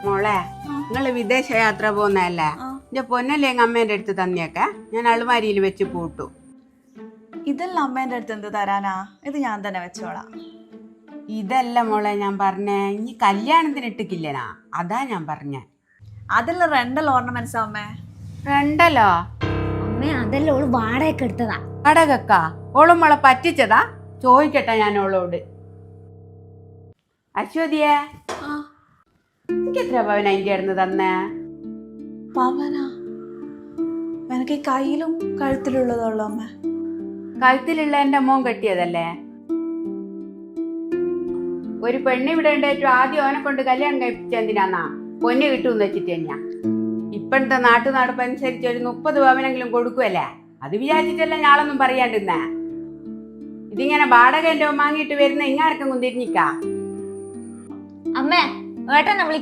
മോളെ, നിങ്ങള് വിദേശയാത്ര പോകുന്നതല്ലേ? എന്റെ പൊന്നല്ലേ അമ്മേന്റെ അടുത്ത് തന്നിയൊക്കെ ഞാൻ അളുമാരിയിൽ വെച്ച് പൂട്ടു. ഇതല്ല അമ്മേന്റെ അടുത്ത് എന്ത് തരാനാ? ഇത് ഞാൻ തന്നെ വെച്ചോളാം. ഇതല്ല മോളെ ഞാൻ പറഞ്ഞേ, ഇനി കല്യാണത്തിന് ഇട്ടിക്കില്ലനാ, അതാ ഞാൻ പറഞ്ഞേ. അതെല്ലാം റെന്റൽ ഓർണമെന്റ്സ് അമ്മേ. രണ്ടല്ലോ അമ്മേ, അതെല്ലാം ഓള് വാടകയ്ക്ക് എടുത്തതാ. കടകക്കാ ഓളും മോളെ പറ്റിച്ചതാ? ചോദിക്കട്ടെ ഞാൻ ഓളോട്. അശ്വതിയെ, എനിക്ക് എത്ര പവൻ അതിന്റെ ആയിരുന്നു തന്നേ? പവനാ? എനിക്ക് ഈ കയ്യിലും കഴുത്തിലുള്ളതുള്ളൂ അമ്മ. കഴുത്തിലുള്ള എന്റെ മോൻ കെട്ടിയതല്ലേ? ഒരു പെണ്ണ് ഇവിടെ ഉണ്ടായിട്ടും ആദ്യം ഓനെ കൊണ്ട് കല്യാണം കഴിപ്പിച്ചെന്തിനാന്നാ? പൊന്ന് കിട്ടുമെന്ന് വെച്ചിട്ട് തന്നെയാ. ഇപ്പോഴത്തെ നാട്ടു നടപ്പനുസരിച്ച് ഒരു 30 പവനെങ്കിലും കൊടുക്കുവല്ലേ? അത് വിചാരിച്ചിട്ടല്ല ഞാളൊന്നും പറയാണ്ടിരുന്നേ. ഇതിങ്ങനെ വാടകന്റെ വാങ്ങിയിട്ട് വരുന്ന ഇങ്ങാർക്കും തിരിഞ്ഞിക്കാ. അമ്മേ, ഏട്ടനെ വിളിക്ക.